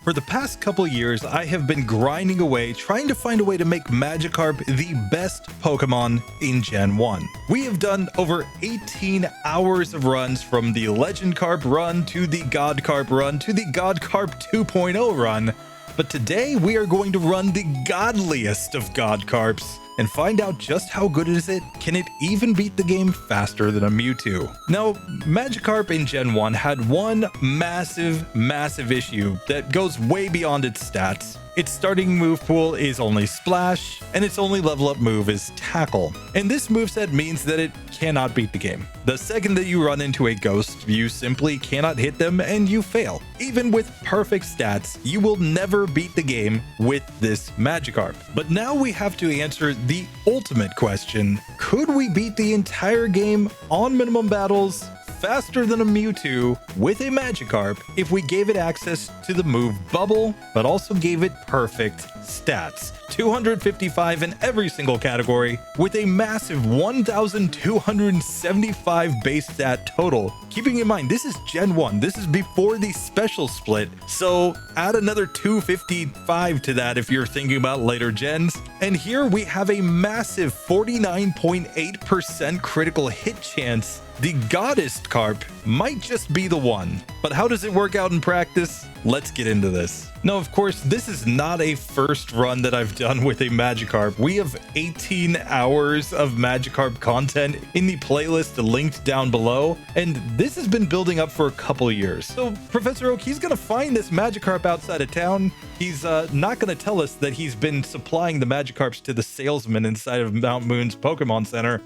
For the past couple years, I have been grinding away trying to find a way to make Magikarp the best Pokemon in Gen 1. We have done over 18 hours of runs from the Legend Carp run to the God Carp run to the God Carp 2.0 run, but today we are going to run the godliest of God Carps and find out just how good is it. Can it even beat the game faster than a Mewtwo? Now, Magikarp in Gen 1 had one massive issue that goes way beyond its stats. Its starting move pool is only Splash, and its only level up move is Tackle. And this moveset means that it cannot beat the game. The second that you run into a ghost, you simply cannot hit them and you fail. Even with perfect stats, you will never beat the game with this Magikarp. But now we have to answer the ultimate question. Could we beat the entire game on minimum battles faster than a Mewtwo with a Magikarp if we gave it access to the move Bubble, but also gave it perfect stats? 255 in every single category with a massive 1,275 base stat total. Keeping in mind, this is Gen 1. This is before the special split. So add another 255 to that if you're thinking about later gens. And here we have a massive 49.8% critical hit chance. The Godliest Carp might just be the one. But how does it work out in practice? Let's get into this. Now, of course, this is not a first run that I've done with a Magikarp. We have 18 hours of Magikarp content in the playlist linked down below, and this has been building up for a couple years. So Professor Oak, he's gonna find this Magikarp outside of town. He's not gonna tell us that he's been supplying the Magikarps to the salesman inside of Mount Moon's Pokemon Center.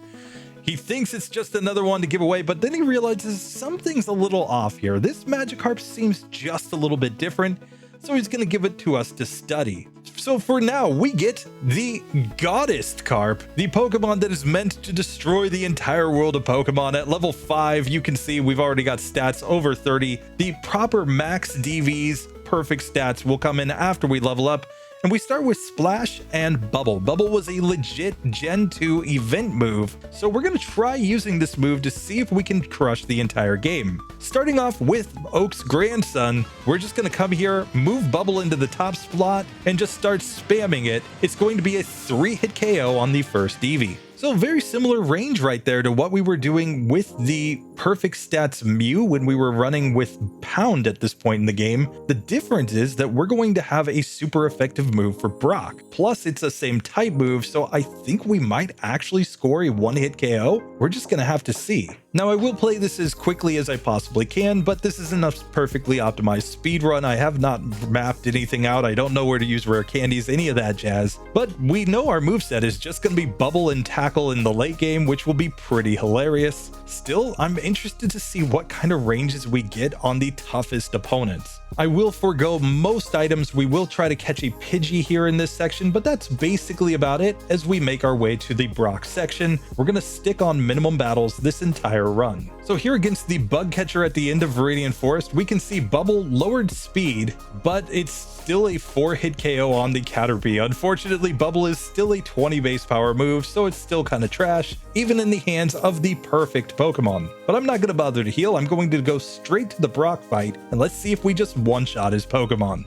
He thinks it's just another one to give away, but then he realizes something's a little off here. This Magikarp seems just a little bit different, so he's going to give it to us to study. So for now, we get the Godliest Carp, the Pokemon that is meant to destroy the entire world of Pokemon. At level 5, you can see we've already got stats over 30. The proper max DVs, perfect stats will come in after we level up. And we start with Splash and Bubble. Bubble was a legit Gen 2 event move, so we're going to try using this move to see if we can crush the entire game. Starting off with Oak's grandson, we're just going to come here, move Bubble into the top slot, and just start spamming it. It's going to be a 3-hit KO on the first Eevee. So very similar range right there to what we were doing with the perfect stats Mew when we were running with Pound at this point in the game. The difference is that we're going to have a super effective move for Brock. Plus it's a same type move, so I think we might actually score a 1-hit KO. We're just gonna have to see. Now I will play this as quickly as I possibly can, but this isn't a perfectly optimized speed run. I have not mapped anything out. I don't know where to use rare candies, any of that jazz. But we know our moveset is just gonna be Bubble and Tackle in the late game, which will be pretty hilarious. Still, I'm interested to see what kind of ranges we get on the toughest opponents. I will forego most items. We will try to catch a Pidgey here in this section, but that's basically about it as we make our way to the Brock section. We're going to stick on minimum battles this entire run. So here against the Bug Catcher at the end of Viridian Forest, we can see Bubble lowered speed, but it's still a 4-hit KO on the Caterpie. Unfortunately, Bubble is still a 20 base power move, so it's still kind of trash, even in the hands of the perfect Pokemon. But I'm not going to bother to heal. I'm going to go straight to the Brock fight, and let's see if we just one-shot his Pokemon.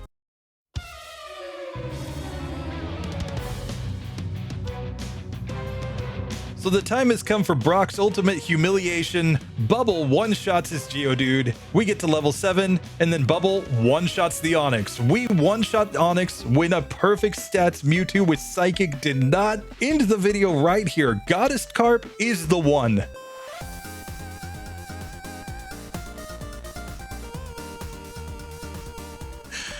So the time has come for Brock's ultimate humiliation. Bubble one-shots his Geodude. We get to level 7, and then Bubble one-shots the Onix. We one-shot Onix, win a perfect stats Mewtwo with Psychic did not. End the video right here. Godliest Carp is the one.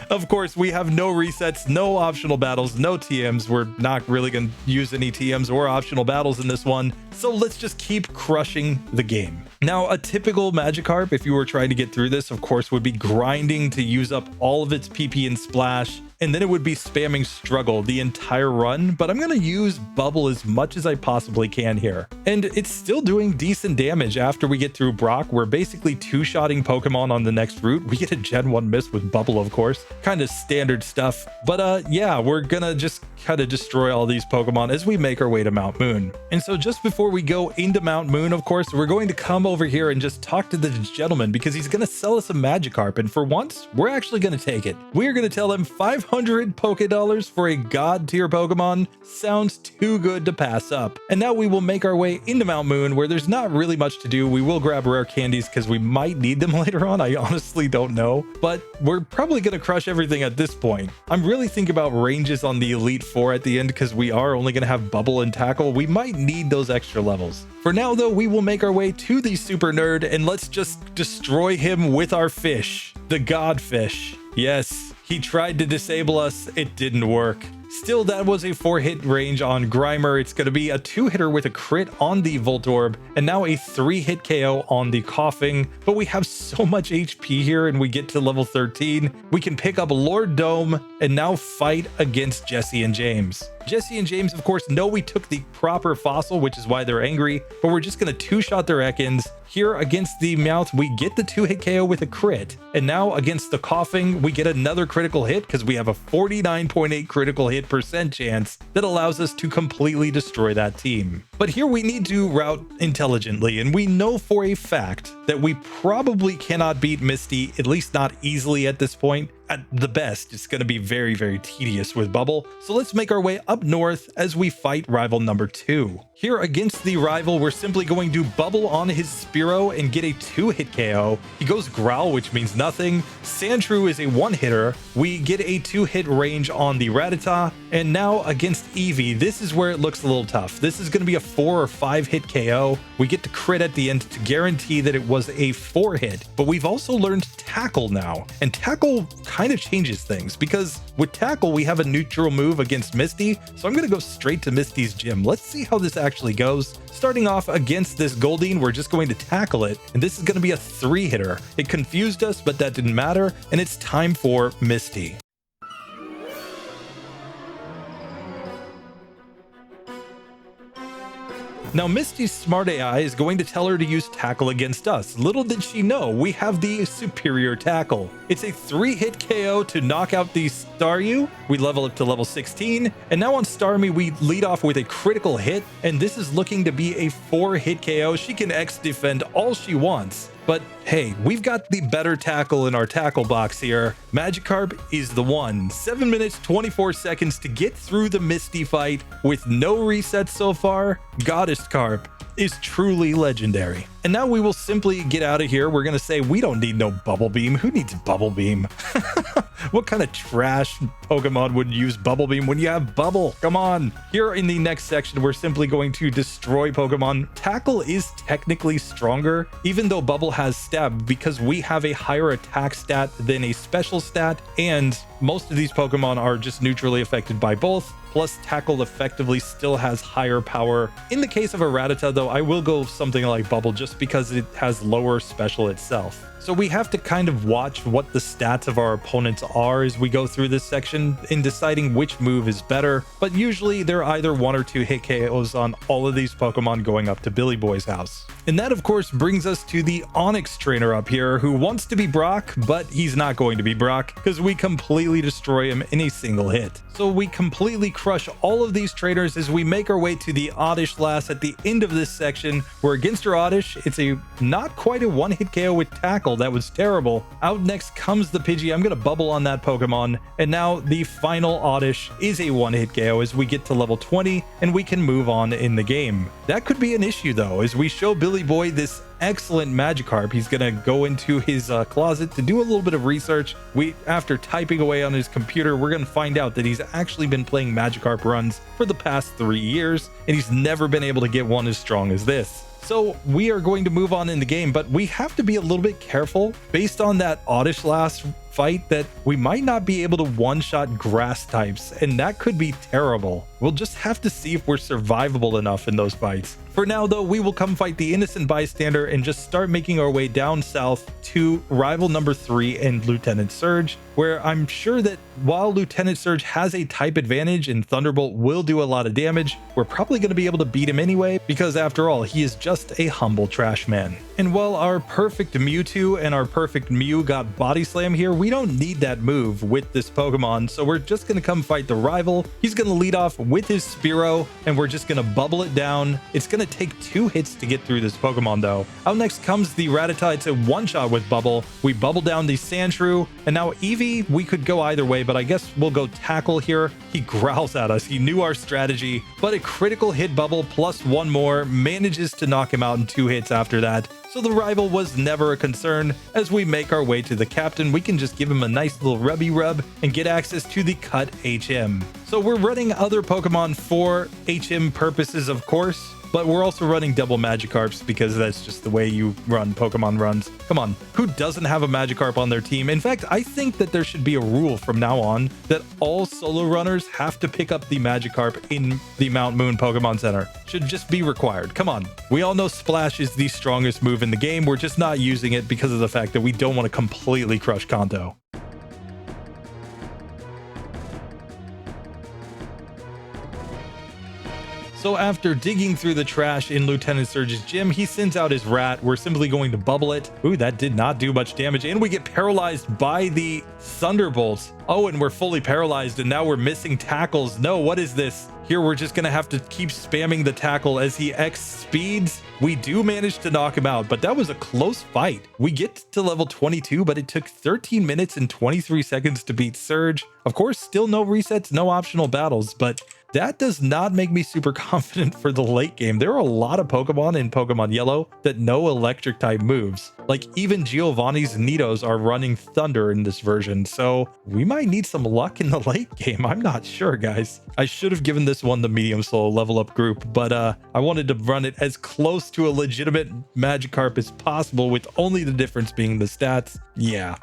Of course, we have no resets, no optional battles, no TMs. We're not really going to use any TMs or optional battles in this one. So let's just keep crushing the game. Now, a typical Magikarp, if you were trying to get through this, of course, would be grinding to use up all of its PP and Splash and then it would be spamming struggle the entire run, but I'm going to use bubble as much as I possibly can here. And it's still doing decent damage after we get through Brock. We're basically two-shotting Pokemon on the next route. We get a Gen 1 miss with bubble, of course. Kind of standard stuff. But yeah, we're going to just kind of destroy all these Pokemon as we make our way to Mount Moon. And so just before we go into Mount Moon, of course, we're going to come over here and just talk to the gentleman because he's going to sell us a Magikarp. And for once, we're actually going to take it. We're going to tell him 500 Poké for a God tier Pokemon sounds too good to pass up. And now we will make our way into Mount Moon where there's not really much to do. We will grab rare candies because we might need them later on. I honestly don't know, but we're probably going to crush everything at this point. I'm really thinking about ranges on the Elite Four at the end because we are only going to have Bubble and Tackle. We might need those extra levels. For now, though, we will make our way to the Super Nerd and let's just destroy him with our fish, the God Fish. Yes, he tried to disable us. It didn't work. Still, that was a 4-hit range on Grimer. It's going to be a 2-hitter with a crit on the Voltorb, and now a 3-hit KO on the Coughing. But we have so much HP here, and we get to level 13. We can pick up Lord Dome and now fight against Jesse and James. Jesse and James, of course, know we took the proper fossil, which is why they're angry, but we're just going to two-shot their Ekans. Here against the Mouth, we get the 2-hit KO with a crit. And now against the Coughing, we get another critical hit because we have a 49.8 critical hit % chance that allows us to completely destroy that team. But here we need to route intelligently, and we know for a fact that we probably cannot beat Misty, at least not easily at this point. At the best, it's going to be very, very tedious with Bubble. So let's make our way up north as we fight rival number 2. Here against the rival, we're simply going to Bubble on his Spearow and get a 2-hit KO. He goes Growl, which means nothing. Sandshrew is a 1-hitter. We get a 2-hit range on the Rattata. And now against Eevee, this is where it looks a little tough. This is going to be a 4 or 5-hit KO. We get to crit at the end to guarantee that it was a 4-hit. But we've also learned Tackle now. And Tackle kind of changes things because with Tackle, we have a neutral move against Misty. So I'm going to go straight to Misty's gym. Let's see how this actually goes. Starting off against this Goldeen, we're just going to tackle it. And this is going to be a 3-hitter. It confused us, but that didn't matter. And it's time for Misty. Now, Misty's smart AI is going to tell her to use Tackle against us. Little did she know, we have the superior Tackle. It's a 3-hit KO to knock out the Staryu. We level up to level 16. And now on Starmie, we lead off with a critical hit. And this is looking to be a 4-hit KO. She can X-defend all she wants. But hey, we've got the better tackle in our tackle box here. Magikarp is the one. 7 minutes, 24 seconds to get through the Misty fight with no resets so far. Godliest Carp is truly legendary. And now we will simply get out of here. We're going to say we don't need no Bubble Beam. Who needs Bubble Beam? What kind of trash Pokemon would use Bubble Beam when you have Bubble? Come on. Here in the next section, we're simply going to destroy Pokemon. Tackle is technically stronger, even though Bubble has Stab, because we have a higher attack stat than a special stat, and most of these Pokemon are just neutrally affected by both. Plus, Tackle effectively still has higher power. In the case of a Rattata, though, I will go something like Bubble just because it has lower special itself. So we have to kind of watch what the stats of our opponents are as we go through this section in deciding which move is better, but usually they're either 1 or 2 hit KOs on all of these Pokemon going up to Billy Boy's house. And that, of course, brings us to the Onix trainer up here who wants to be Brock, but he's not going to be Brock because we completely destroy him in a single hit. So we completely crush all of these trainers as we make our way to the Oddish Lass at the end of this section. We're against her Oddish. It's a not quite a 1-hit KO with Tackle. That was terrible. Out next comes the Pidgey. I'm going to Bubble on that Pokemon. And now the final Oddish is a 1-hit KO as we get to level 20 and we can move on in the game. That could be an issue though, as we show Billy Boy this excellent Magikarp. He's gonna go into his closet to do a little bit of research. After typing away on his computer, we're gonna find out that he's actually been playing Magikarp runs for the past 3 years, and he's never been able to get one as strong as this. So we are going to move on in the game, but we have to be a little bit careful based on that Oddish last fight that we might not be able to one-shot grass types, and that could be terrible. We'll just have to see if we're survivable enough in those fights. For now though, we will come fight the innocent bystander and just start making our way down south to rival number 3 and Lieutenant Surge, where I'm sure that while Lieutenant Surge has a type advantage and Thunderbolt will do a lot of damage, we're probably going to be able to beat him anyway, because after all, he is just a humble trash man. And while our perfect Mewtwo and our perfect Mew got body slam here, we don't need that move with this Pokemon, so we're just going to come fight the rival. He's going to lead off with his Spearow, and we're just going to bubble it down. It's going to take 2 hits to get through this Pokemon though. Out next comes the Rattata. It's a one-shot with Bubble. We bubble down the Sandshrew, and now Eevee, we could go either way, but I guess we'll go Tackle here. He growls at us. He knew our strategy, but a critical hit Bubble plus 1 more manages to knock him out in 2 hits after that. So the rival was never a concern. As we make our way to the captain, we can just give him a nice little rubby rub and get access to the cut HM. So we're running other Pokemon for HM purposes, of course, but we're also running double Magikarps because that's just the way you run Pokemon runs. Come on, who doesn't have a Magikarp on their team? In fact, I think that there should be a rule from now on that all solo runners have to pick up the Magikarp in the Mount Moon Pokemon Center. Should just be required. Come on. We all know Splash is the strongest move in the game. We're just not using it because of the fact that we don't want to completely crush Kanto. So after digging through the trash in Lieutenant Surge's gym, he sends out his rat. We're simply going to bubble it. Ooh, that did not do much damage. And we get paralyzed by the Thunderbolts. Oh, and we're fully paralyzed, and now we're missing tackles. No, what is this? Here, we're just going to have to keep spamming the tackle as he X speeds. We do manage to knock him out, but that was a close fight. We get to level 22, but it took 13 minutes and 23 seconds to beat Surge. Of course, still no resets, no optional battles, but that does not make me super confident for the late game. There are a lot of Pokemon in Pokemon Yellow that know electric type moves. Like even Giovanni's Nidos are running Thunder in this version, so we might need some luck in the late game. I'm not sure, guys. I should have given this one the medium slow level up group, but I wanted to run it as close to a legitimate Magikarp as possible, with only the difference being the stats. Yeah,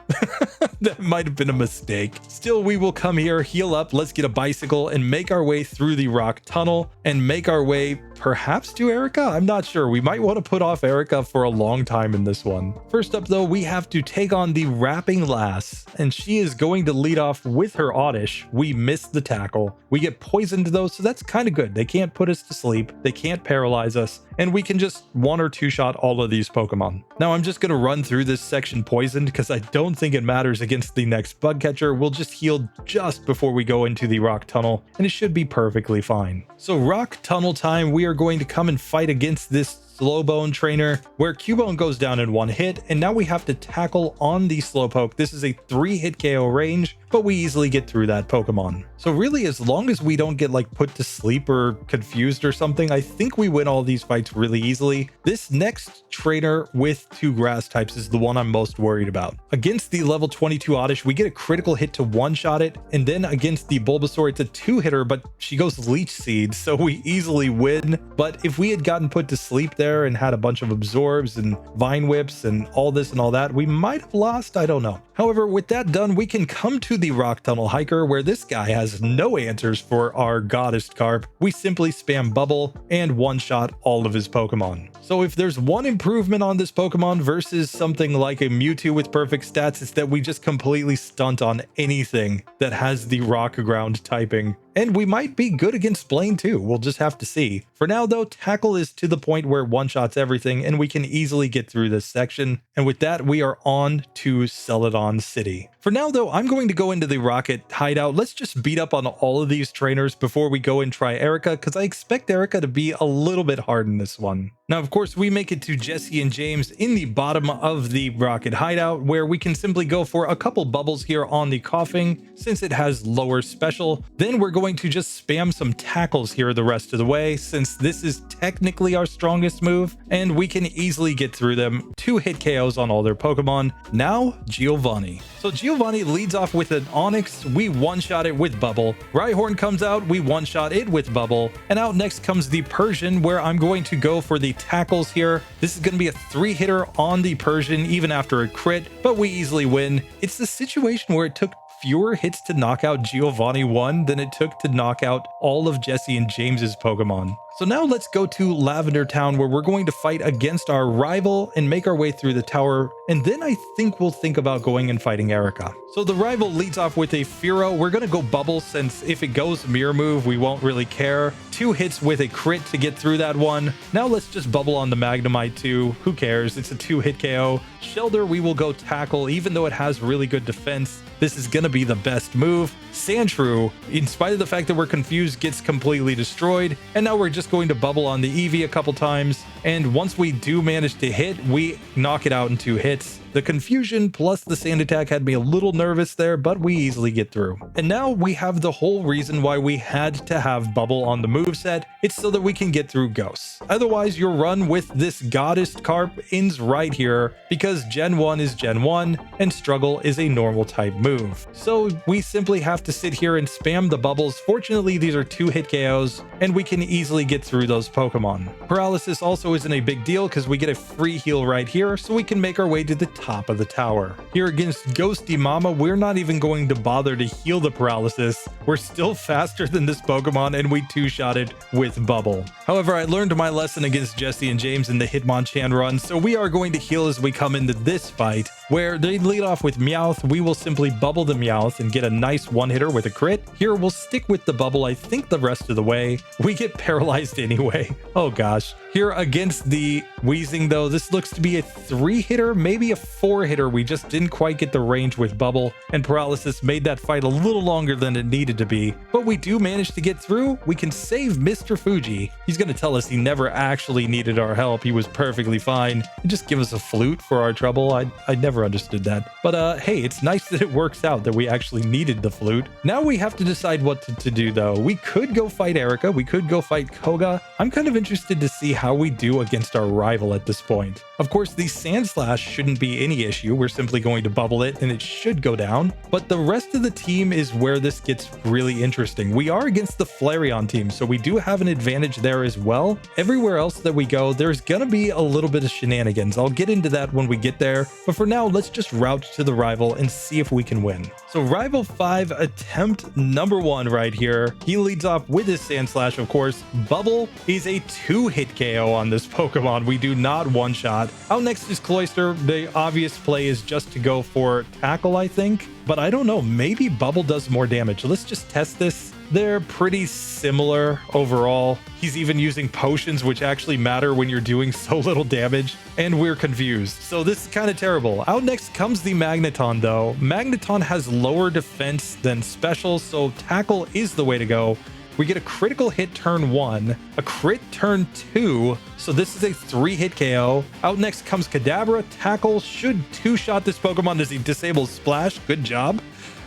that might have been a mistake. Still, we will come here, heal up, let's get a bicycle, and make our way through the rock tunnel and make our way perhaps to Erika. I'm not sure. We might want to put off Erika for a long time in this one. First up though, we have to take on the Rapping Lass, and she is going to lead off with her Oddish. We miss the tackle. We get poisoned though, so that's kind of good. They can't put us to sleep. They can't paralyze us, and we can just 1 or 2 shot all of these Pokemon. Now I'm just going to run through this section poisoned because I don't think it matters against the next bug catcher. We'll just heal just before we go into the rock tunnel, and it should be perfectly fine. So rock tunnel time, we are going to come and fight against this Slowbone trainer, where Cubone goes down in 1 hit, and now we have to tackle on the Slowpoke. This is a 3-hit KO range, but we easily get through that Pokemon. So really, as long as we don't get like put to sleep or confused or something, I think we win all these fights really easily. This next trainer with 2 grass types is the one I'm most worried about. Against the level 22 Oddish, we get a critical hit to one-shot it, and then against the Bulbasaur, it's a 2-hitter, but she goes Leech Seed, so we easily win. But if we had gotten put to sleep there and had a bunch of absorbs and vine whips and all this and all that, we might have lost. I don't know. However, with that done, we can come to the rock tunnel hiker, where this guy has no answers for our Godliest Carp. We simply spam bubble and one-shot all of his Pokemon. So if there's one improvement on this Pokemon versus something like a Mewtwo with perfect stats, it's that we just completely stunt on anything that has the rock ground typing. And we might be good against Blaine too. We'll just have to see. For now though, Tackle is to the point where one-shots everything, and we can easily get through this section. And with that, we are on to Celadon City. For now though, I'm going to go into the Rocket hideout. Let's just beat up on all of these trainers before we go and try Erika, because I expect Erika to be a little bit hard in this one. Now, of course, we make it to Jesse and James in the bottom of the Rocket hideout, where we can simply go for a couple bubbles here on the Coughing, since it has lower special. Then we're going to just spam some tackles here the rest of the way, since this is technically our strongest move, and we can easily get through them. 2 hit KOs on all their Pokemon. Now, Giovanni. So Giovanni leads off with an Onix. We one-shot it with Bubble. Rhyhorn comes out. We one-shot it with Bubble. And out next comes the Persian, where I'm going to go for the tackles here. This is going to be a 3-hitter on the Persian, even after a crit, but we easily win. It's the situation where it took fewer hits to knock out Giovanni 1 than it took to knock out all of Jesse and James's Pokemon. So now let's go to Lavender Town, where we're going to fight against our rival and make our way through the tower, and then I think we'll think about going and fighting Erika. So the rival leads off with a Fearow. We're going to go Bubble, since if it goes Mirror Move, we won't really care. 2 hits with a crit to get through that one. Now let's just Bubble on the Magnemite too. Who cares? It's a 2-hit KO. Shelter, we will go Tackle, even though it has really good defense. This is going to be the best move. Sandshrew, in spite of the fact that we're confused, gets completely destroyed. And now we're just going to Bubble on the Eevee a couple times. And once we do manage to hit, we knock it out in 2 hits. The confusion plus the sand attack had me a little nervous there, but we easily get through. And now we have the whole reason why we had to have Bubble on the moveset. It's so that we can get through Ghosts. Otherwise, your run with this Godliest Carp ends right here, because Gen 1 is Gen 1 and Struggle is a normal type move. So we simply have to sit here and spam the bubbles. Fortunately, these are 2-hit KOs and we can easily get through those Pokemon. Paralysis also isn't a big deal because we get a free heal right here, so we can make our way to the top of the tower. Here against Ghosty Mama, we're not even going to bother to heal the paralysis. We're still faster than this Pokemon and we 2-shot it with Bubble. However, I learned my lesson against Jesse and James in the Hitmonchan run, so we are going to heal as we come into this fight, where they lead off with Meowth. We will simply Bubble the Meowth and get a nice 1-hitter with a crit. Here we'll stick with the Bubble, I think, the rest of the way. We get paralyzed anyway. Oh gosh. Here against the Weezing though, this looks to be a 3-hitter, maybe a 4-hitter. We just didn't quite get the range with Bubble, and Paralysis made that fight a little longer than it needed to be. But we do manage to get through. We can save Mr. Fuji. He's going to tell us he never actually needed our help. He was perfectly fine. And just give us a flute for our trouble. I never understood that. But hey, it's nice that it works out that we actually needed the flute. Now we have to decide what to do though. We could go fight Erika. We could go fight Koga. I'm kind of interested to see how we do against our rival at this point. Of course, the Sand Slash shouldn't be any issue. We're simply going to Bubble it and it should go down. But the rest of the team is where this gets really interesting. We are against the Flareon team, so we do have an advantage there as well. Everywhere else that we go, there's gonna be a little bit of shenanigans. I'll get into that when we get there. But for now, let's just route to the rival and see if we can win. So Rival 5, attempt number 1 right here. He leads off with his Sand Slash, of course. Bubble is a 2-hit KO on this Pokemon. We do not one-shot. Out next is Cloyster. The obvious play is just to go for Tackle, I think. But I don't know, maybe Bubble does more damage. Let's just test this. They're pretty similar overall. He's even using potions, which actually matter when you're doing so little damage, and we're confused. So this is kind of terrible. Out next comes the Magneton though. Magneton has lower defense than Special, so Tackle is the way to go. We get a critical hit turn 1, a crit turn 2, so this is a 3-hit KO. Out next comes Kadabra. Tackle should 2-shot this Pokemon as he disables Splash. Good job.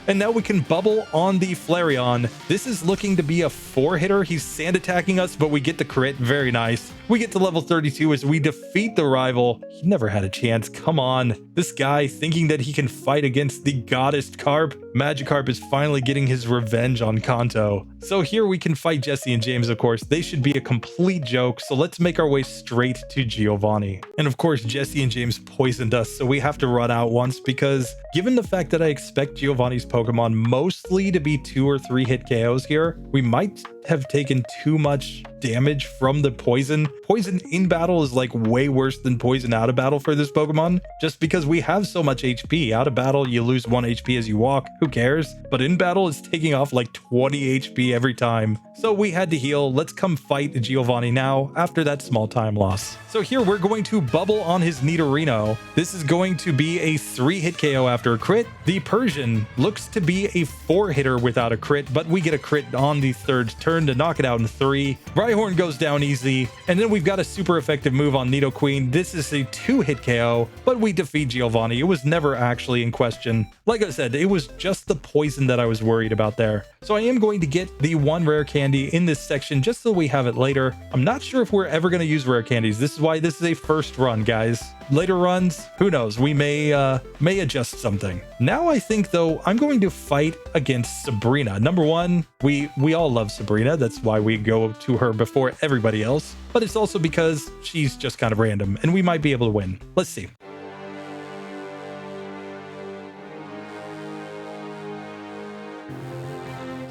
And now we can Bubble on the Flareon. This is looking to be a 4-hitter. He's sand attacking us, but we get the crit. Very nice. We get to level 32 as we defeat the rival. He never had a chance. Come on. This guy thinking that he can fight against the Godliest Carp. Magikarp is finally getting his revenge on Kanto. So here we can fight Jesse and James, of course. They should be a complete joke, so let's make our way straight to Giovanni. And of course, Jesse and James poisoned us, so we have to run out once, because given the fact that I expect Giovanni's Pokemon mostly to be 2 or 3-hit KOs here, we might have taken too much damage from the poison. Poison in battle is like way worse than poison out of battle for this Pokemon, just because we have so much HP. Out of battle, you lose 1 HP as you walk. Who cares? But in battle, it's taking off like 20 HP every time. So we had to heal. Let's come fight Giovanni now after that small time loss. So here we're going to Bubble on his Nidorino. This is going to be a 3-hit KO after a crit. The Persian looks to be a 4-hitter without a crit, but we get a crit on the 3rd turn to knock it out in 3. Rhyhorn goes down easy, and then we've got a super effective move on Nidoqueen. This is a 2-hit KO, but we defeat Giovanni. It was never actually in question. Like I said, it was just the poison that I was worried about there. So I am going to get the 1 rare candy in this section just so we have it later. I'm not sure if we're ever going to use rare candies. This is why this is a first run, guys. Later runs, who knows? We may adjust something. Now I think though I'm going to fight against Sabrina. Number 1, we all love Sabrina. That's why we go to her before everybody else. But it's also because she's just kind of random and we might be able to win. Let's see. 。 . 。 . 。 . 。 . 。 . 。 . 。 . 。 . 。 . . 。 . 。 . 。 . 。 . . 。 . . 。 . 。 . 。 . . 。 . 。 . 「 . 」 . 」 . 「 . 」 . 」 . 「 」 . 」 . 「 」 . Let's see.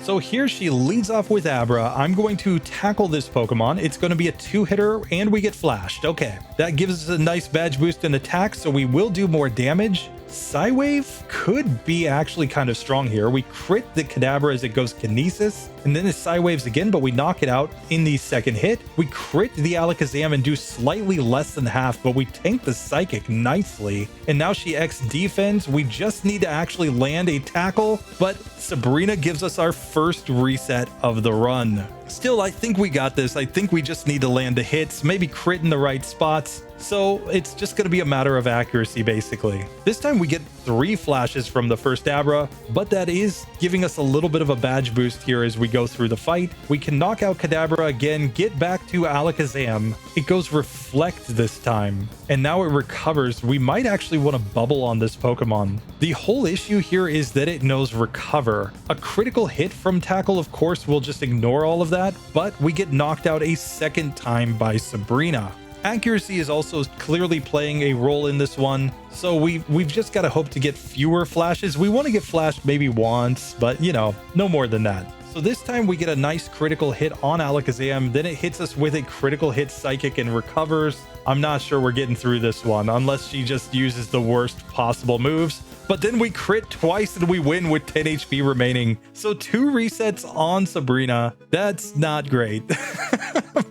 So here she leads off with Abra. I'm going to tackle this Pokemon. It's going to be a 2-hitter and we get flashed. Okay, that gives us a nice badge boost in attack, so we will do more damage. Psywave could be actually kind of strong here. We crit the Kadabra as it goes Kinesis, and then it Psywaves again, but we knock it out in the second hit. We crit the Alakazam and do slightly less than half, but we tank the Psychic nicely. And now she X defends. We just need to actually land a tackle, but Sabrina gives us our first reset of the run. Still, I think we got this. I think we just need to land the hits, maybe crit in the right spots. So it's just going to be a matter of accuracy, basically. This time we get 3 flashes from the first Abra, but that is giving us a little bit of a badge boost here as we go through the fight. We can knock out Kadabra again, get back to Alakazam. It goes Reflect this time, and now it recovers. We might actually want to bubble on this Pokemon. The whole issue here is that it knows Recover. A critical hit from Tackle, of course, will just ignore all of that, but we get knocked out a second time by Sabrina. Accuracy is also clearly playing a role in this one, so we've just got to hope to get fewer flashes. We want to get flashed maybe once, but you know, no more than that. So this time we get a nice critical hit on Alakazam, then it hits us with a critical hit Psychic and recovers. I'm not sure we're getting through this one unless she just uses the worst possible moves. But then we crit twice and we win with 10 HP remaining. So 2 resets on Sabrina. That's not great.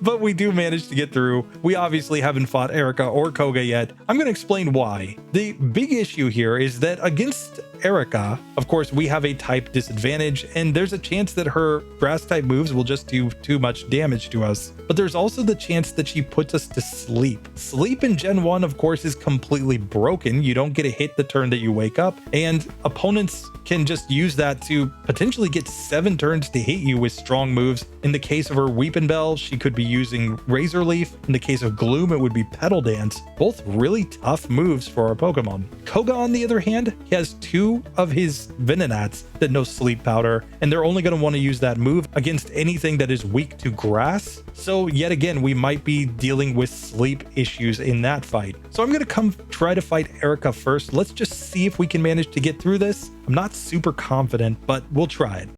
But we do manage to get through. We obviously haven't fought Erika or Koga yet. I'm going to explain why. The big issue here is that against Erika, of course, we have a type disadvantage, and there's a chance that her grass type moves will just do too much damage to us. But there's also the chance that she puts us to sleep. Sleep in Gen 1, of course, is completely broken. You don't get a hit the turn that you wake up, and opponents can just use that to potentially get 7 turns to hit you with strong moves. In the case of her Weepin' Bell, she could be using Razor Leaf. In the case of Gloom, it would be Petal Dance. Both really tough moves for our Pokemon. Koga, on the other hand, he has 2 of his Venonats that know Sleep Powder, and they're only going to want to use that move against anything that is weak to grass. So yet again, we might be dealing with sleep issues in that fight. So I'm going to come try to fight Erika first. Let's just see if we can manage to get through this. I'm not super confident, but we'll try it.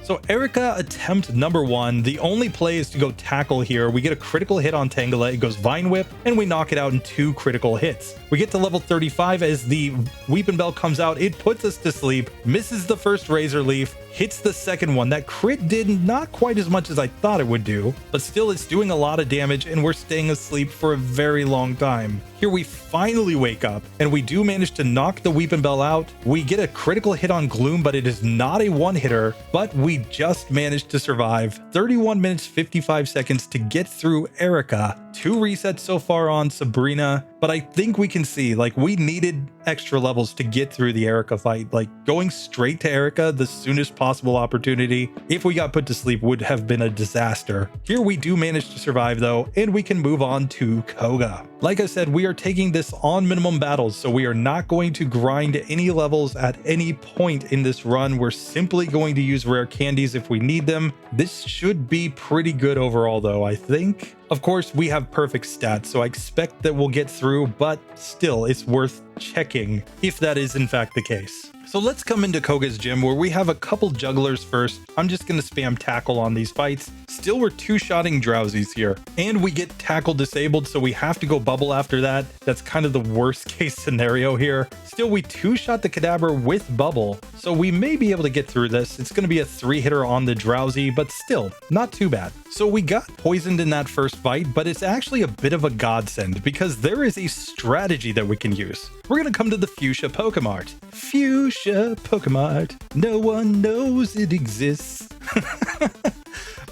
So Erika attempt number 1. The only play is to go tackle here. We get a critical hit on Tangela. It goes Vine Whip, and we knock it out in 2 critical hits. We get to level 35 as the Weepin' Bell comes out. It puts us to sleep, misses the first Razor Leaf, hits the second one. That crit did not quite as much as I thought it would do, but still it's doing a lot of damage, and we're staying asleep for a very long time. Here we finally wake up, and we do manage to knock the Weepin' Bell out. We get a critical hit on Gloom, but it is not a one-hitter, but we just managed to survive. 31 minutes 55 seconds to get through Erika. 2 resets so far on Sabrina, but I think we can see, like, we needed extra levels to get through the Erika fight. Like, going straight to Erika the soonest possible opportunity, if we got put to sleep, would have been a disaster. Here we do manage to survive though, and we can move on to Koga. Like I said, we are taking this on minimum battles, so we are not going to grind any levels at any point in this run. We're simply going to use rare candies if we need them. This should be pretty good overall though, I think. Of course, we have perfect stats, so I expect that we'll get through, but still, it's worth checking if that is in fact the case. So let's come into Koga's gym where we have a couple jugglers first. I'm just going to spam tackle on these fights. Still, we're 2-shotting Drowsies here, and we get tackle disabled, so we have to go bubble after that. That's kind of the worst case scenario here. Still, we 2-shot the Kadabra with bubble, so we may be able to get through this. It's going to be a 3-hitter on the Drowsy, but still, not too bad. So we got poisoned in that first fight, but it's actually a bit of a godsend because there is a strategy that we can use. We're going to come to the Fuchsia Pokemart. Fuchsia Pokemart. No one knows it exists.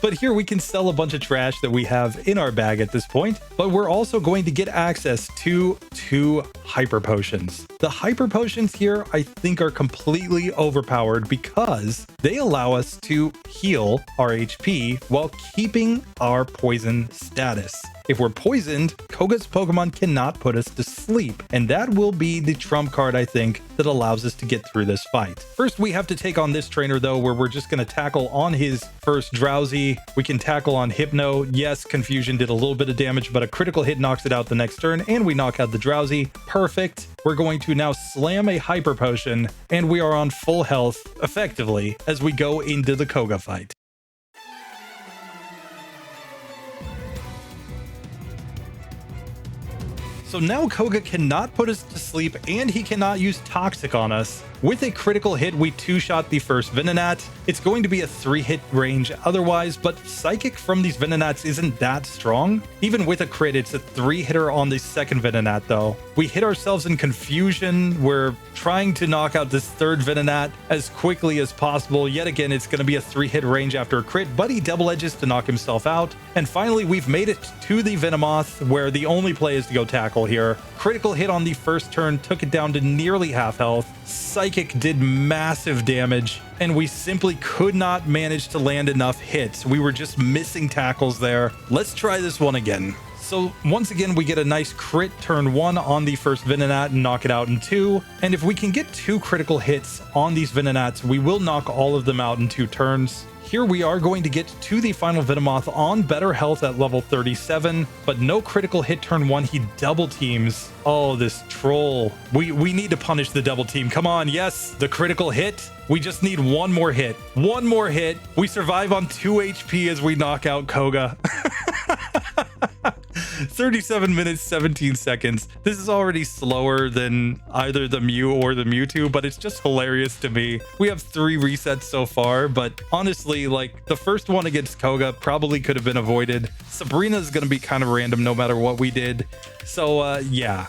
But here we can sell a bunch of trash that we have in our bag at this point, but we're also going to get access to 2 Hyper Potions. The Hyper Potions here, I think, are completely overpowered because they allow us to heal our HP while keeping our poison status. If we're poisoned, Koga's Pokemon cannot put us to sleep, and that will be the trump card, I think, that allows us to get through this fight. First, we have to take on this trainer, though, where we're just going to tackle on his first Drowsy. We can tackle on Hypno. Yes, Confusion did a little bit of damage, but a critical hit knocks it out the next turn, and we knock out the Drowsy. Perfect. perfect. We're going to now slam a hyper potion, and we are on full health, effectively, as we go into the Koga fight. So now Koga cannot put us to sleep, and he cannot use Toxic on us. With a critical hit, we two-shot the first Venonat. It's going to be a 3-hit range otherwise, but Psychic from these Venonats isn't that strong. Even with a crit, it's a 3-hitter on the second Venonat, though. We hit ourselves in confusion. We're trying to knock out this third Venonat as quickly as possible. Yet again, it's going to be a 3-hit range after a crit, but he double edges to knock himself out. And finally, we've made it to the Venomoth, where the only play is to go tackle here. Critical hit on the first turn took it down to nearly half health. Psychic did massive damage, and we simply could not manage to land enough hits. We were just missing tackles there. Let's try this one again. So once again, we get a nice crit turn 1 on the first Venonat and knock it out in 2. And if we can get 2 critical hits on these Venonats, we will knock all of them out in 2 turns. Here we are going to get to the final Venomoth on better health at level 37, but no critical hit turn 1. He double teams. Oh, this troll. We need to punish the double team. Come on. Yes, the critical hit. We just need one more hit. One more hit. We survive on 2 HP as we knock out Koga. 37 minutes, 17 seconds. This is already slower than either the Mew or the Mewtwo, but it's just hilarious to me. We have 3 resets so far, but honestly, like, the first one against Koga probably could have been avoided. Sabrina's gonna be kind of random no matter what we did. So yeah,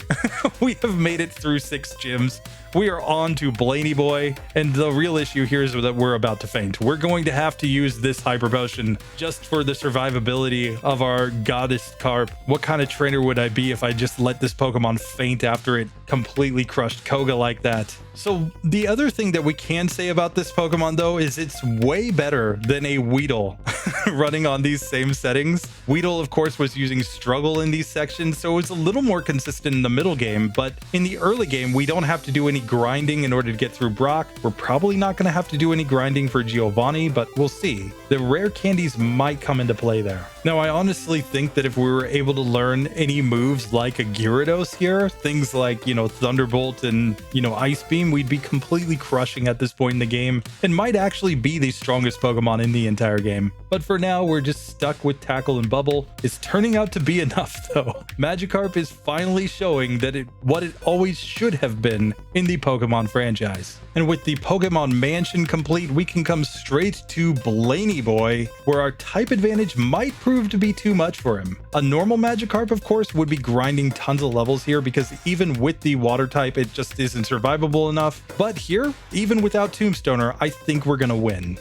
we have made it through 6 gyms. We are on to Blaney Boy, and the real issue here is that we're about to faint. We're going to have to use this Hyper Potion just for the survivability of our Godliest Carp. What kind of trainer would I be if I just let this Pokemon faint after it completely crushed Koga like that? So the other thing that we can say about this Pokemon, though, is it's way better than a Weedle running on these same settings. Weedle, of course, was using Struggle in these sections, so it was a little more consistent in the middle game, but in the early game, we don't have to do any grinding in order to get through Brock. We're probably not going to have to do any grinding for Giovanni, but we'll see. The rare candies might come into play there. Now, I honestly think that if we were able to learn any moves like a Gyarados here, things like, you know, Thunderbolt and, you know, Ice Beam, we'd be completely crushing at this point in the game and might actually be the strongest Pokemon in the entire game. But for now, we're just stuck with Tackle and Bubble. It's turning out to be enough, though. Magikarp is finally showing that what it always should have been in the Pokemon franchise. And with the Pokemon Mansion complete, we can come straight to Blaney Boy, where our type advantage might prove to be too much for him. A normal Magikarp, of course, would be grinding tons of levels here because even with the water type, it just isn't survivable enough. But here, even without Tombstoner, I think we're gonna win.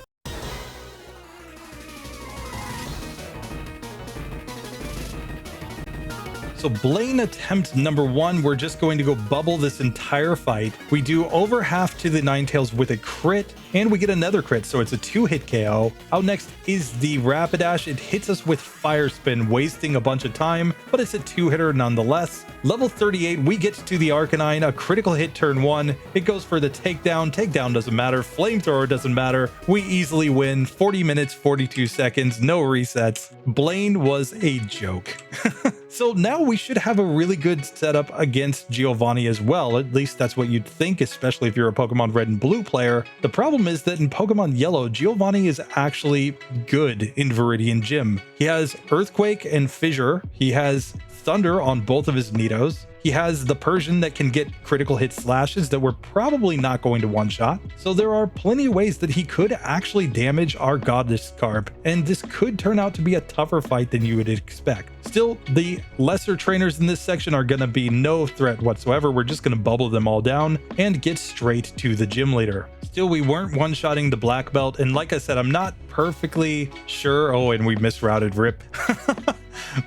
So Blaine attempt number 1, we're just going to go bubble this entire fight. We do over half to the Ninetales with a crit, and we get another crit, so it's a 2-hit KO. Out next is the Rapidash. It hits us with Fire Spin, wasting a bunch of time, but it's a 2-hitter nonetheless. Level 38, we get to the Arcanine, a critical hit turn 1. It goes for the takedown. Takedown doesn't matter. Flamethrower doesn't matter. We easily win. 40 minutes, 42 seconds, no resets. Blaine was a joke. So now we should have a really good setup against Giovanni as well. At least that's what you'd think, especially if you're a Pokemon Red and Blue player. The problem is that in Pokemon Yellow, Giovanni is actually good in Viridian Gym. He has Earthquake and Fissure. He has Thunder on both of his Nidos. He has the Persian that can get critical hit slashes that we're probably not going to one-shot. So there are plenty of ways that he could actually damage our Godliest Carp, and this could turn out to be a tougher fight than you would expect. Still, the lesser trainers in this section are going to be no threat whatsoever. We're just going to bubble them all down and get straight to the gym leader. Still, we weren't one-shotting the black belt, and like I said, I'm not perfectly sure. Oh, and we misrouted Rip.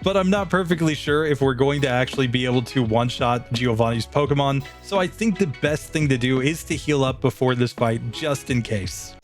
But I'm not perfectly sure if we're going to actually be able to one-shot Giovanni's Pokemon, so I think the best thing to do is to heal up before this fight, just in case.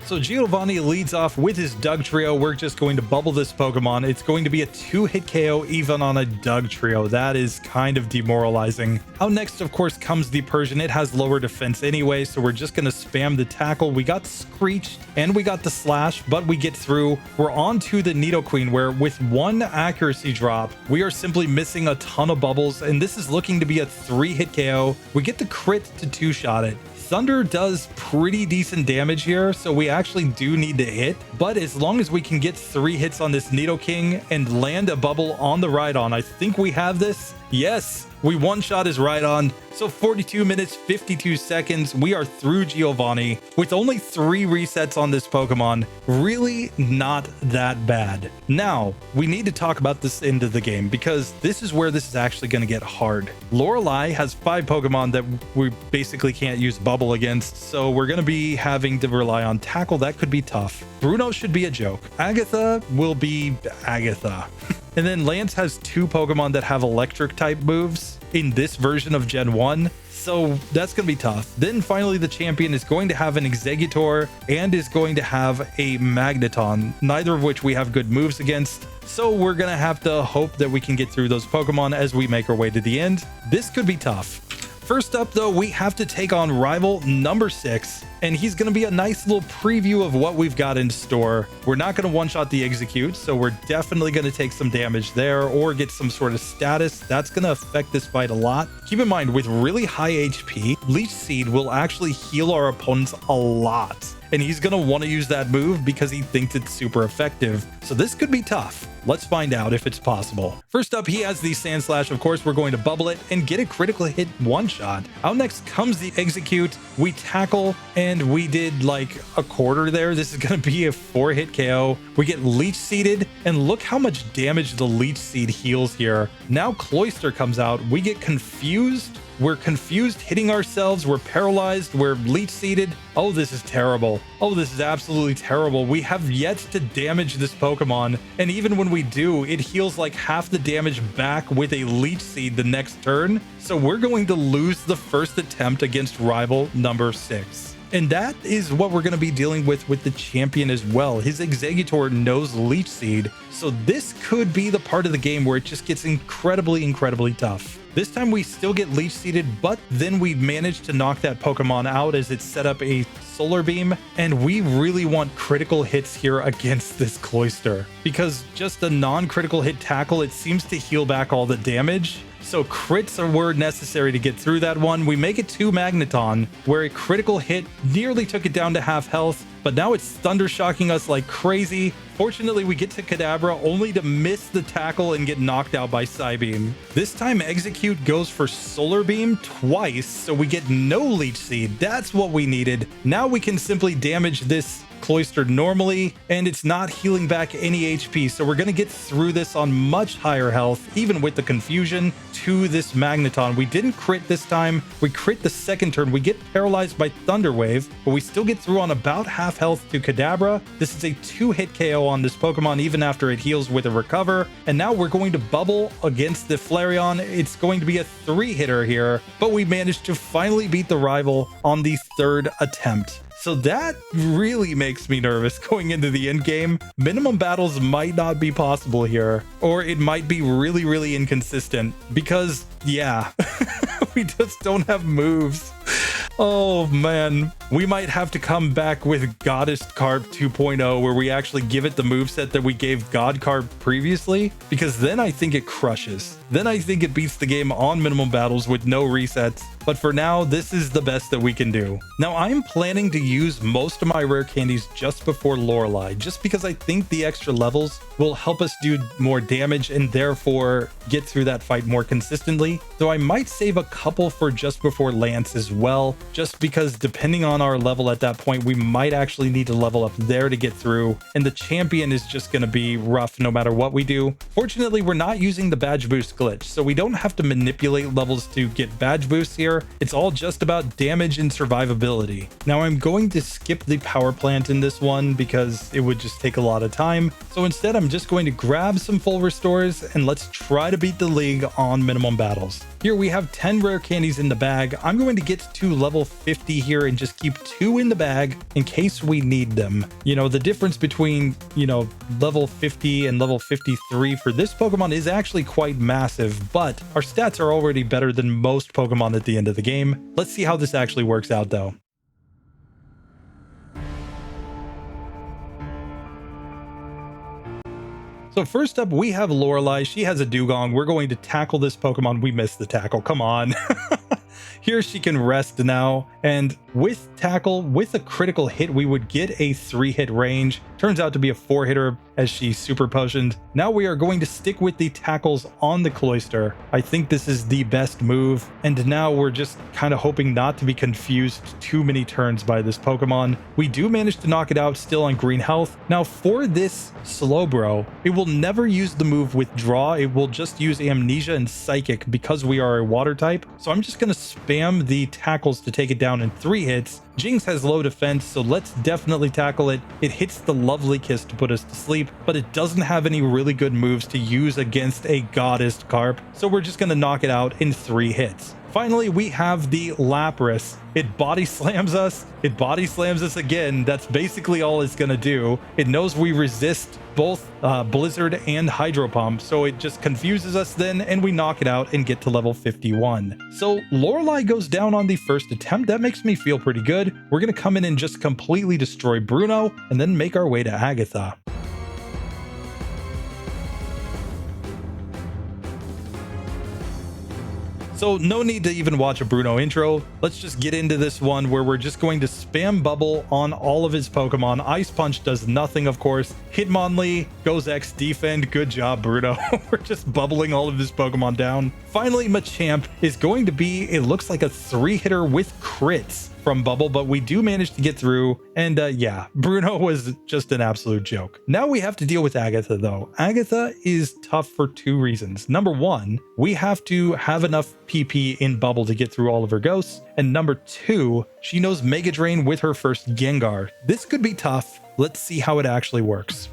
So Giovanni leads off with his Dugtrio. We're just going to bubble this Pokemon. It's going to be a 2-hit KO even on a Dugtrio. That is kind of demoralizing. Out next, of course, comes the Persian. It has lower defense anyway, so we're just going to spam the tackle. We got Screeched and we got the Slash, but we get through. We're on to the Nidoqueen, where with one accuracy drop, we are simply missing a ton of bubbles, and this is looking to be a 3-hit KO. We get the crit to 2-shot it. Thunder does pretty decent damage here, so we actually do need to hit, but as long as we can get 3 hits on this Nidoking and land a bubble on the Rhydon, I think we have this. Yes, we one-shot his Rhydon. So 42 minutes, 52 seconds, we are through Giovanni with only 3 resets on this Pokemon. Really not that bad. Now, we need to talk about this end of the game, because this is where this is actually going to get hard. Lorelei has 5 Pokemon that we basically can't use Bubble against, so we're going to be having to rely on Tackle. That could be tough. Bruno should be a joke. Agatha will be Agatha. And then Lance has 2 Pokemon that have electric type moves in this version of Gen 1. So that's going to be tough. Then finally, the champion is going to have an Exeggutor and is going to have a Magneton, neither of which we have good moves against. So we're going to have to hope that we can get through those Pokemon as we make our way to the end. This could be tough. First up, though, we have to take on rival number 6, and he's going to be a nice little preview of what we've got in store. We're not going to one-shot the Execute, so we're definitely going to take some damage there or get some sort of status. That's going to affect this fight a lot. Keep in mind, with really high HP, Leech Seed will actually heal our opponents a lot, and he's going to want to use that move because he thinks it's super effective. So this could be tough. Let's find out if it's possible. First up, he has the Sand Slash. Of course, we're going to bubble it and get a critical hit one-shot. Out next comes the Execute. We tackle, and we did like a quarter there. This is going to be a 4-hit KO. We get Leech Seeded, and look how much damage the Leech Seed heals here. Now Cloyster comes out. We get confused. We're confused, hitting ourselves. We're paralyzed. We're Leech Seeded. Oh, this is terrible. Oh, this is absolutely terrible. We have yet to damage this Pokemon, and even when we do, it heals like half the damage back with a Leech Seed the next turn. So we're going to lose the first attempt against rival number 6. And that is what we're going to be dealing with the champion as well. His Exeggutor knows Leech Seed, so this could be the part of the game where it just gets incredibly tough. This time we still get Leech Seeded, but then we manage to knock that Pokemon out as it set up a Solar Beam, and we really want critical hits here against this Cloyster, because just a non-critical hit tackle, it seems to heal back all the damage. So crits were necessary to get through that one. We make it to Magneton, where a critical hit nearly took it down to half health, but now it's Thunder Shocking us like crazy. Fortunately, we get to Kadabra only to miss the tackle and get knocked out by Psybeam. This time, Execute goes for Solar Beam twice, so we get no Leech Seed. That's what we needed. Now we can simply damage this Cloyster normally, and it's not healing back any HP, so we're going to get through this on much higher health, even with the confusion, to this Magneton. We didn't crit this time. We crit the second turn. We get paralyzed by Thunder Wave, but we still get through on about half health to Kadabra. This is a 2-hit KO on this Pokemon, even after it heals with a Recover. And now we're going to bubble against the Flareon. It's going to be a 3-hitter here, but we managed to finally beat the rival on the 3rd attempt. So that really makes me nervous going into the end game. Minimum battles might not be possible here, or it might be really inconsistent because, yeah, we just don't have moves. Oh man, we might have to come back with Godliest Carp 2.0, where we actually give it the moveset that we gave God Carp previously, because then I think it crushes. Then I think it beats the game on minimum battles with no resets. But for now, this is the best that we can do. Now, I'm planning to use most of my rare candies just before Lorelei, just because I think the extra levels will help us do more damage and therefore get through that fight more consistently. Though I might save a couple for just before Lance as well, just because depending on our level at that point, we might actually need to level up there to get through, and the champion is just going to be rough no matter what we do. Fortunately, we're not using the badge boost glitch, so we don't have to manipulate levels to get badge boosts here. It's all just about damage and survivability. Now I'm going to skip the power plant in this one because it would just take a lot of time. So instead, I'm just going to grab some full restores and let's try to beat the league on minimum battles. Here we have 10 rare candies in the bag. I'm going to get to level 50 here and just keep 2 in the bag in case we need them. You know, the difference between, level 50 and level 53 for this Pokemon is actually quite massive, but our stats are already better than most Pokemon at the end of the game. Let's see how this actually works out though. So first up, we have Lorelei. She has a dugong. We're going to tackle this Pokemon. We missed the tackle. Come on. Here she can rest now. And with tackle, with a critical hit, we would get a 3-hit range. Turns out to be a 4-hitter as she super potioned. Now we are going to stick with the tackles on the Cloyster. I think this is the best move. And now we're just kind of hoping not to be confused too many turns by this Pokemon. We do manage to knock it out still on green health. Now for this Slowbro, it will never use the move Withdraw. It will just use Amnesia and Psychic because we are a water type. So I'm just going to spam the tackles to take it down in 3 hits. Jinx has low defense, so let's definitely tackle it. It hits the Lovely Kiss to put us to sleep, but it doesn't have any really good moves to use against a Godliest Carp, so we're just going to knock it out in 3 hits. Finally, we have the Lapras. It body slams us. It body slams us again. That's basically all it's going to do. It knows we resist both Blizzard and Hydro Pump, so it just confuses us then, and we knock it out and get to level 51. So Lorelei goes down on the first attempt. That makes me feel pretty good. We're going to come in and just completely destroy Bruno, and then make our way to Agatha. So no need to even watch a Bruno intro. Let's just get into this one where we're just going to spam Bubble on all of his Pokemon. Ice Punch does nothing, of course. Hitmonlee goes X Defend. Good job, Bruno. We're just bubbling all of his Pokemon down. Finally, Machamp is going to be, it looks like a 3-hitter with crits from Bubble, but we do manage to get through. And yeah, Bruno was just an absolute joke. Now we have to deal with Agatha though. Agatha is tough for 2 reasons. Number 1, we have to have enough PP in Bubble to get through all of her ghosts. And number 2, she knows Mega Drain with her first Gengar. This could be tough. Let's see how it actually works.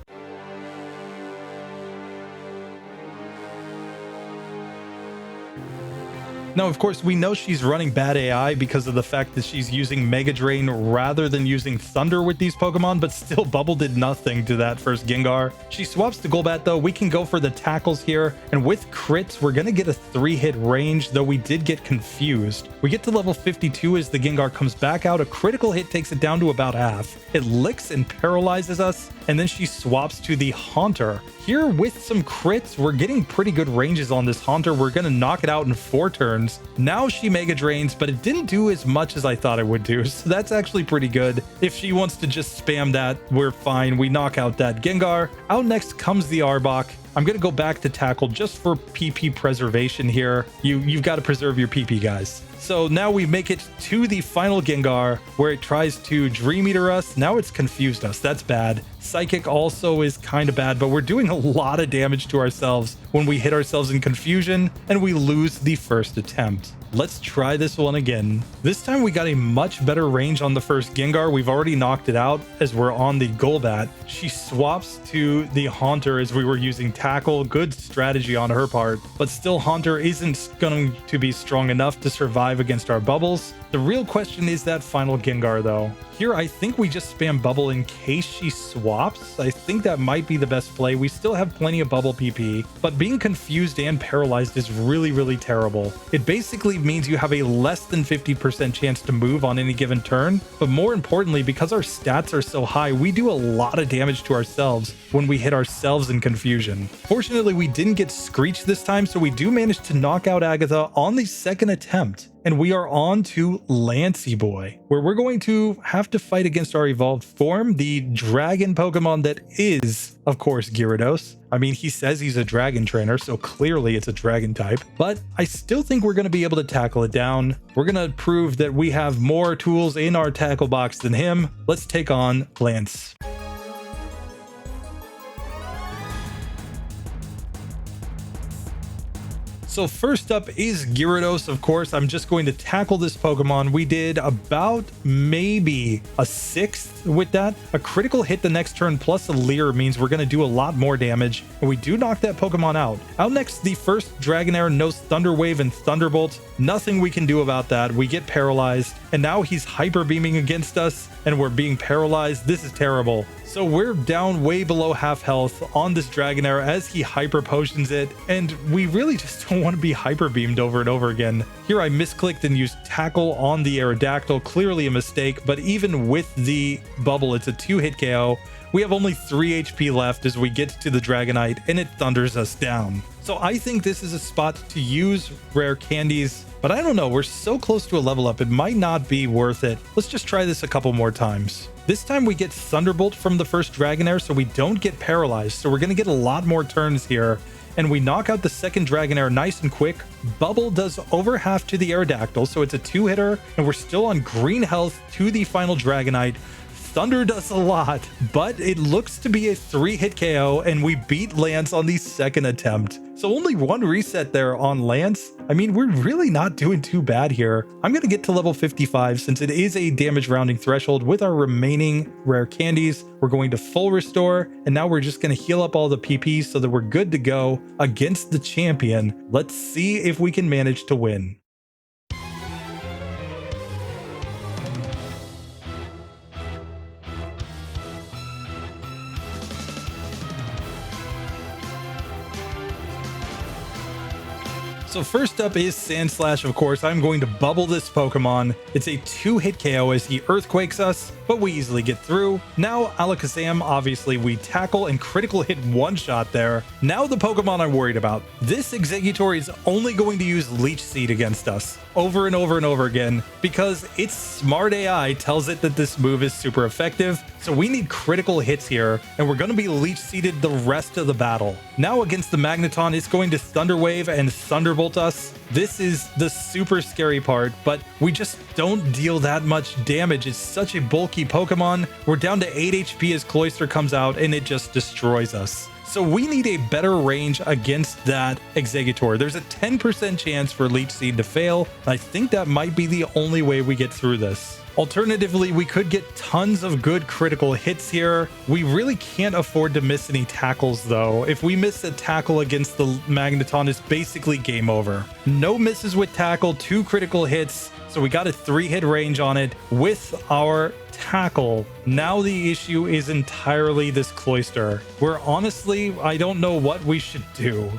Now, of course, we know she's running bad AI because of the fact that she's using Mega Drain rather than using Thunder with these Pokemon, but still Bubble did nothing to that first Gengar. She swaps to Golbat though. We can go for the tackles here, and with crits, we're going to get a 3-hit range, though we did get confused. We get to level 52 as the Gengar comes back out. A critical hit takes it down to about half. It licks and paralyzes us, and then she swaps to the Haunter. Here with some crits, we're getting pretty good ranges on this Haunter. We're going to knock it out in 4 turns. Now she Mega Drains, but it didn't do as much as I thought it would do, so that's actually pretty good. If she wants to just spam that, we're fine. We knock out that Gengar. Out next comes the Arbok. I'm going to go back to tackle just for PP preservation here. You've got to preserve your PP, guys. So now we make it to the final Gengar where it tries to Dream Eater us. Now it's confused us. That's bad. Psychic also is kind of bad, but we're doing a lot of damage to ourselves when we hit ourselves in confusion and we lose the first attempt. Let's try this one again. This time we got a much better range on the first Gengar. We've already knocked it out as we're on the Golbat. She swaps to the Haunter as we were using Tackle. Good strategy on her part, but still Haunter isn't going to be strong enough to survive against our bubbles. The real question is that final Gengar though. Here, I think we just spam Bubble in case she swaps. I think that might be the best play. We still have plenty of Bubble PP, but being confused and paralyzed is really, really terrible. It basically means you have a less than 50% chance to move on any given turn, but more importantly, because our stats are so high, we do a lot of damage to ourselves when we hit ourselves in confusion. Fortunately, we didn't get Screech this time, so we do manage to knock out Agatha on the second attempt. And we are on to Lancey Boy, where we're going to have to fight against our evolved form, the dragon Pokemon that is, of course, Gyarados. I mean, he says he's a dragon trainer, so clearly it's a dragon type, but I still think we're going to be able to tackle it down. We're going to prove that we have more tools in our tackle box than him. Let's take on Lance. So first up is Gyarados, of course. I'm just going to tackle this Pokemon. We did about maybe a sixth with that. A critical hit the next turn plus a Leer means we're going to do a lot more damage, and we do knock that Pokemon out. Out next, the first Dragonair knows Thunder Wave and Thunderbolt. Nothing we can do about that. We get paralyzed, and now he's Hyper Beaming against us, and we're being paralyzed. This is terrible. So we're down way below half health on this Dragonair as he Hyper Potions it, and we really just don't want to be Hyper Beamed over and over again. Here I misclicked and used Tackle on the Aerodactyl, clearly a mistake, but even with the bubble, it's a 2-hit KO. We have only 3 HP left as we get to the Dragonite, and it thunders us down. So I think this is a spot to use rare candies, but I don't know, we're so close to a level up, it might not be worth it. Let's just try this a couple more times. This time we get Thunderbolt from the first Dragonair, so we don't get paralyzed, so we're going to get a lot more turns here. And we knock out the second Dragonair nice and quick. Bubble does over half to the Aerodactyl, so it's a 2-hitter, and we're still on green health to the final Dragonite. Thunder does a lot, but it looks to be a 3-hit KO, and we beat Lance on the second attempt. So only one reset there on Lance. I mean, we're really not doing too bad here. I'm going to get to level 55 since it is a damage rounding threshold with our remaining rare candies. We're going to full restore, and now we're just going to heal up all the PPs so that we're good to go against the champion. Let's see if we can manage to win. So first up is Sandslash, of course. I'm going to bubble this Pokemon. It's a 2-hit KO as he Earthquakes us, but we easily get through. Now Alakazam, obviously we tackle and critical hit one-shot there. Now the Pokemon I'm worried about. This Exeggutor is only going to use Leech Seed against us over and over and over again because its smart AI tells it that this move is super effective. So we need critical hits here, and we're going to be Leech Seeded the rest of the battle. Now against the Magneton, it's going to Thunder Wave and Thunderbolt us. This is the super scary part, but we just don't deal that much damage. It's such a bulky Pokemon. We're down to 8 HP as Cloyster comes out, and it just destroys us. So we need a better range against that Exeggutor. There's a 10% chance for Leech Seed to fail. I think that might be the only way we get through this. Alternatively, we could get tons of good critical hits here. We really can't afford to miss any tackles though. If we miss a tackle against the Magneton, it's basically game over. No misses with tackle, 2 critical hits. So we got a 3-hit range on it with our tackle. Now the issue is entirely this Cloyster, where honestly, I don't know what we should do.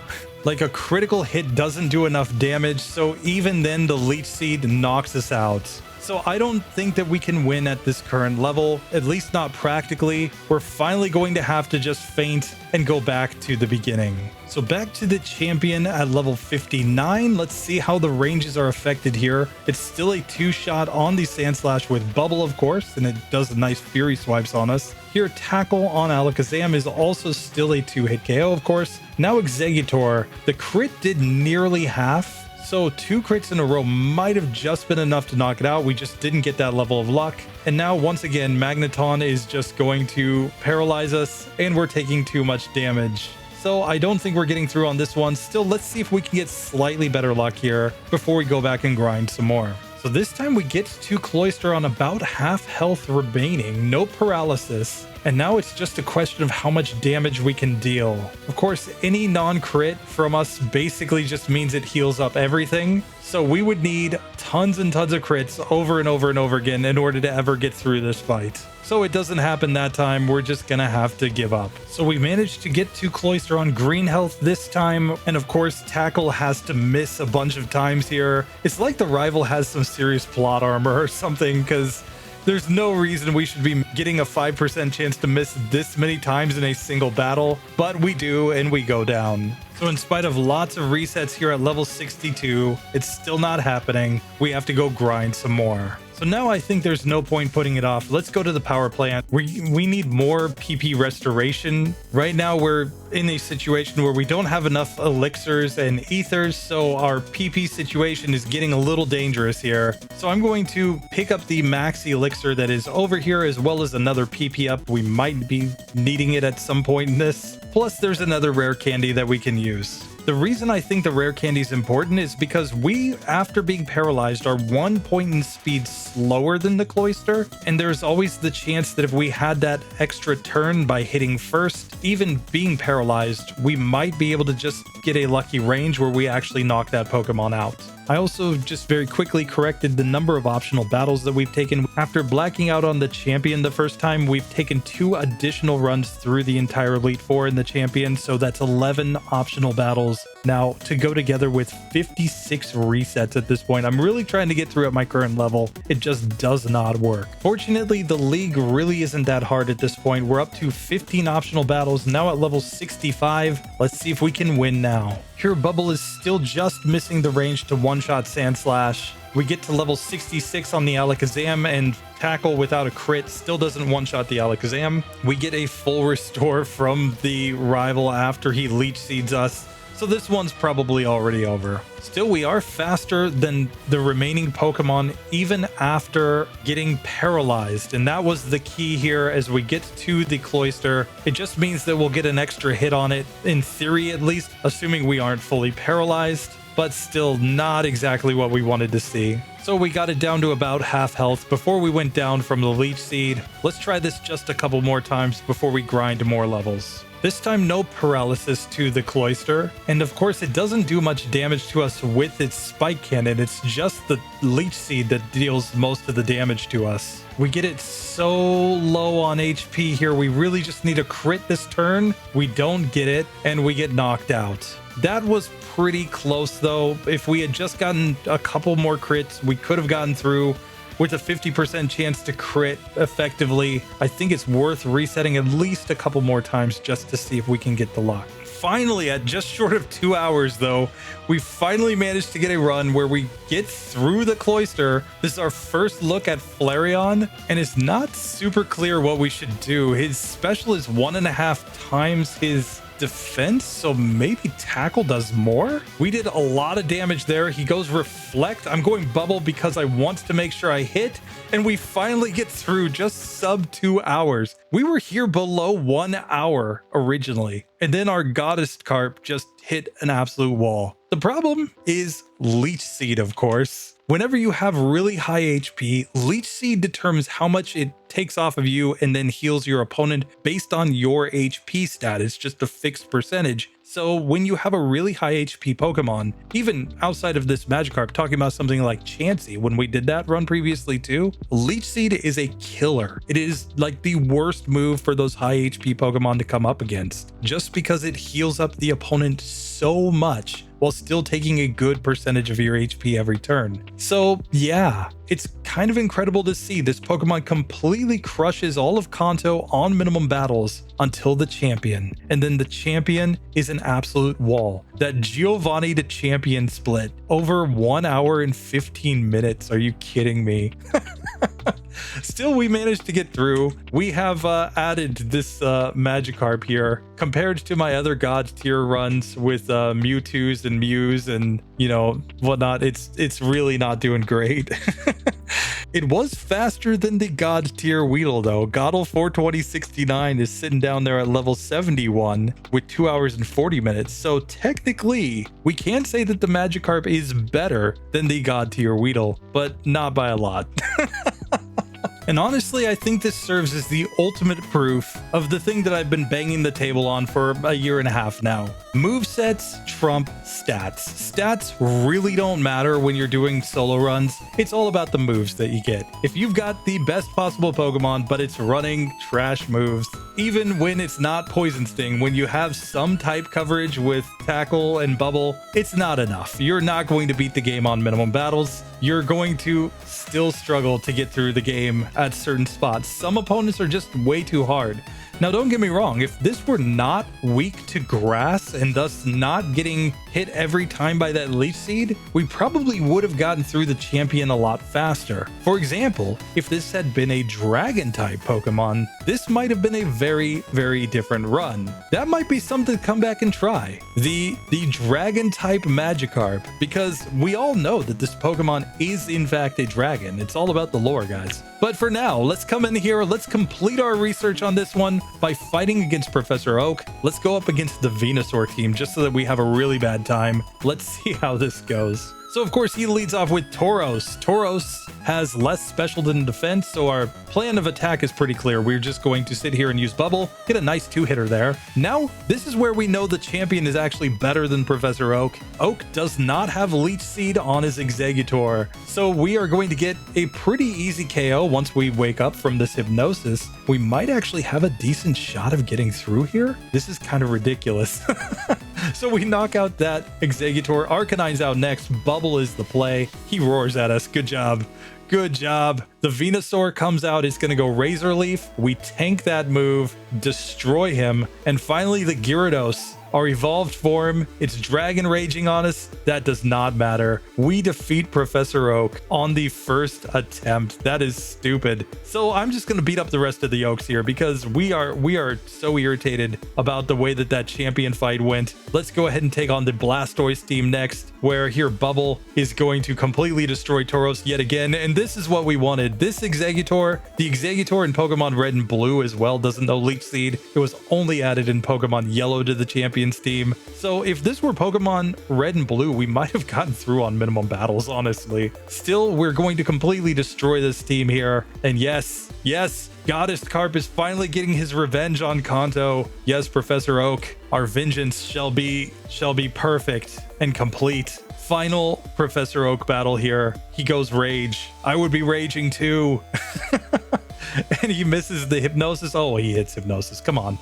Like a critical hit doesn't do enough damage, so even then the Leech Seed knocks us out. So I don't think that we can win at this current level, at least not practically. We're finally going to have to just feint and go back to the beginning. So back to the champion at level 59. Let's see how the ranges are affected here. It's still a 2-shot on the Sandslash with Bubble, of course, and it does a nice Fury Swipes on us. Here, Tackle on Alakazam is also still a 2-hit KO, of course. Now Exeggutor, the crit did nearly half. So 2 crits in a row might have just been enough to knock it out. We just didn't get that level of luck. And now once again, Magneton is just going to paralyze us and we're taking too much damage. So I don't think we're getting through on this one. Still, let's see if we can get slightly better luck here before we go back and grind some more. So this time we get to Cloyster on about half health remaining, no paralysis. And now it's just a question of how much damage we can deal. Of course, any non-crit from us basically just means it heals up everything. So we would need tons and tons of crits over and over and over again in order to ever get through this fight. So it doesn't happen that time. We're just gonna have to give up. So we managed to get to Cloyster on green health this time. And of course, Tackle has to miss a bunch of times here. It's like the rival has some serious plot armor or something, because there's no reason we should be getting a 5% chance to miss this many times in a single battle, but we do, and we go down. So in spite of lots of resets here at level 62, it's still not happening. We have to go grind some more. So now I think there's no point putting it off. Let's go to the power plant. We need more PP restoration. Right now we're in a situation where we don't have enough elixirs and ethers, so our PP situation is getting a little dangerous here. So I'm going to pick up the max elixir that is over here, as well as another PP up. We might be needing it at some point in this. Plus there's another rare candy that we can use. The reason I think the rare candy is important is because we, after being paralyzed, are 1 point in speed slower than the Cloyster, and there's always the chance that if we had that extra turn by hitting first, even being paralyzed, we might be able to just get a lucky range where we actually knock that Pokemon out. I also just very quickly corrected the number of optional battles that we've taken. After blacking out on the champion the first time, we've taken 2 additional runs through the entire Elite Four in the champion, so that's 11 optional battles now to go together with 56 resets at this point. I'm really trying to get through at my current level. It just does not work. Fortunately, the league really isn't that hard at this point. We're up to 15 optional battles, now at level 65. Let's see if we can win now. Here, Bubble is still just missing the range to one-shot Sand Slash. We get to level 66 on the Alakazam, and Tackle without a crit still doesn't one-shot the Alakazam. We get a full restore from the rival after he Leech Seeds us, so this one's probably already over. Still, we are faster than the remaining Pokemon even after getting paralyzed, and that was the key here. As we get to the Cloyster, it just means that we'll get an extra hit on it, in theory at least, assuming we aren't fully paralyzed, but still not exactly what we wanted to see. So we got it down to about half health before we went down from the Leech Seed. Let's try this just a couple more times before we grind more levels. This time, no paralysis to the Cloyster, and of course it doesn't do much damage to us with its Spike Cannon. It's just the Leech Seed that deals most of the damage to us. We get it so low on HP here, we really just need a crit this turn. We don't get it, and we get knocked out. That was pretty close though. If we had just gotten a couple more crits, we could have gotten through with a 50% chance to crit effectively. I think it's worth resetting at least a couple more times just to see if we can get the luck. Finally, at just short of 2 hours though, we finally managed to get a run where we get through the Cloyster. This is our first look at Flareon, and it's not super clear what we should do. His special is 1.5 times his defense, so maybe Tackle does more. We did a lot of damage there. He goes Reflect. I'm going Bubble because I want to make sure I hit, and we finally get through just sub 2 hours. We were here below 1 hour originally, and then our Godliest Carp just hit an absolute wall. The problem is Leech Seed, of course. Whenever you have really high HP, Leech Seed determines how much it takes off of you and then heals your opponent based on your HP stat. It's just a fixed percentage. So when you have a really high HP Pokemon, even outside of this Magikarp, talking about something like Chansey, when we did that run previously too, Leech Seed is a killer. It is like the worst move for those high HP Pokemon to come up against, just because it heals up the opponent so much while still taking a good percentage of your HP every turn. So yeah, it's kind of incredible to see this Pokemon completely crushes all of Kanto on minimum battles until the champion. And then the champion is an absolute wall. That Giovanni to champion split over 1 hour and 15 minutes. Are you kidding me? Still, we managed to get through. We have added this Magikarp here compared to my other God tier runs with Mewtwo's and Mews and, you know, whatnot. It's really not doing great. It was faster than the God tier Weedle though. Godle 42069 is sitting down there at level 71 with 2 hours and 40 minutes. So technically, we can say that the Magikarp is better than the God tier Weedle, but not by a lot. And honestly, I think this serves as the ultimate proof of the thing that I've been banging the table on for a year and a half now. Movesets trump stats. Stats really don't matter when you're doing solo runs. It's all about the moves that you get. If you've got the best possible Pokemon, but it's running trash moves, even when it's not Poison Sting, when you have some type coverage with Tackle and Bubble, it's not enough. You're not going to beat the game on minimum battles. You're going to still struggle to get through the game at certain spots. Some opponents are just way too hard. Now, don't get me wrong, if this were not weak to grass and thus not getting hit every time by that Leech Seed, we probably would have gotten through the champion a lot faster. For example, if this had been a Dragon-type Pokemon, this might have been a very, very different run. That might be something to come back and try. The Dragon-type Magikarp, because we all know that this Pokemon is in fact a dragon. dragon. It's all about the lore, guys. But for now, let's come in here. Let's complete our research on this one by fighting against Professor Oak. Let's go up against the Venusaur team just so that we have a really bad time. Let's see how this goes. So, of course, he leads off with Tauros. Tauros has less special than defense, so our plan of attack is pretty clear. We're just going to sit here and use Bubble, get a nice 2-hitter there. Now, this is where we know the champion is actually better than Professor Oak. Oak does not have Leech Seed on his Exeggutor, so we are going to get a pretty easy KO once we wake up from this hypnosis. We might actually have a decent shot of getting through here. This is kind of ridiculous. So we knock out that Exeggutor. Arcanine's out next. Bubble is the play. He roars at us. Good job. Good job. The Venusaur comes out. It's going to go Razor Leaf. We tank that move, destroy him. And finally, the Gyarados, our evolved form. It's dragon raging on us. That does not matter. We defeat Professor Oak on the first attempt. That is stupid. So I'm just going to beat up the rest of the Oaks here because we are so irritated about the way that champion fight went. Let's go ahead and take on the Blastoise team next, where here Bubble is going to completely destroy Tauros yet again. And this is what we wanted. This Exeggutor, the Exeggutor in Pokemon Red and Blue as well, doesn't know Leech Seed. It was only added in Pokemon Yellow to the Champions team. So if this were Pokemon Red and Blue, we might have gotten through on minimum battles, honestly. Still, we're going to completely destroy this team here. And yes, Godliest Carp is finally getting his revenge on Kanto. Yes, Professor Oak, our vengeance shall be perfect and complete. Final Professor Oak battle here. He goes Rage. I would be raging too. And he misses the Hypnosis. Oh, he hits Hypnosis. Come on.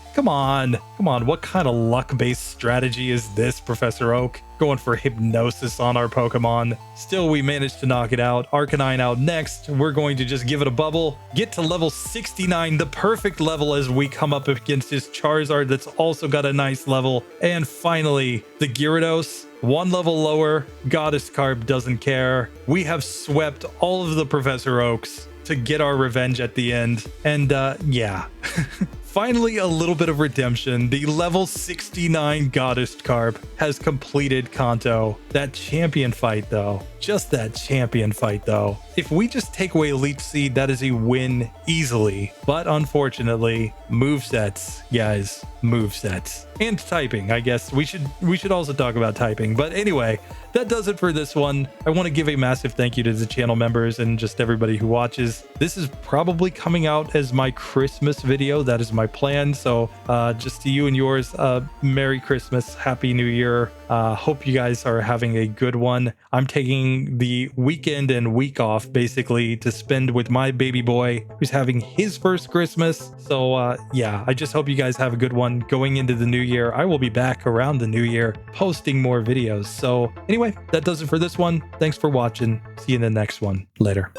What kind of luck-based strategy is this, Professor Oak? Going for Hypnosis on our Pokemon. Still, we managed to knock it out. Arcanine out next. We're going to just give it a bubble. Get to level 69, the perfect level as we come up against his Charizard that's also got a nice level. And finally, the Gyarados. One level lower. Godliest Carp doesn't care. We have swept all of the Professor Oaks to get our revenge at the end. And yeah. Finally, a little bit of redemption. The level 69 Godliest Carp has completed Kanto. That champion fight, though. Just that champion fight, though. If we just take away Leech Seed, that is a win easily. But unfortunately, movesets, guys. Movesets. And typing, I guess. We should also talk about typing. But anyway, that does it for this one. I want to give a massive thank you to the channel members and just everybody who watches. This is probably coming out as my Christmas video. That is my plan. So just to you and yours, Merry Christmas, Happy New Year. Hope you guys are having a good one. I'm taking the weekend and week off basically to spend with my baby boy who's having his first Christmas. So yeah, I just hope you guys have a good one going into the new year. I will be back around the new year posting more videos. So anyway, that does it for this one. Thanks for watching. See you in the next one. Later.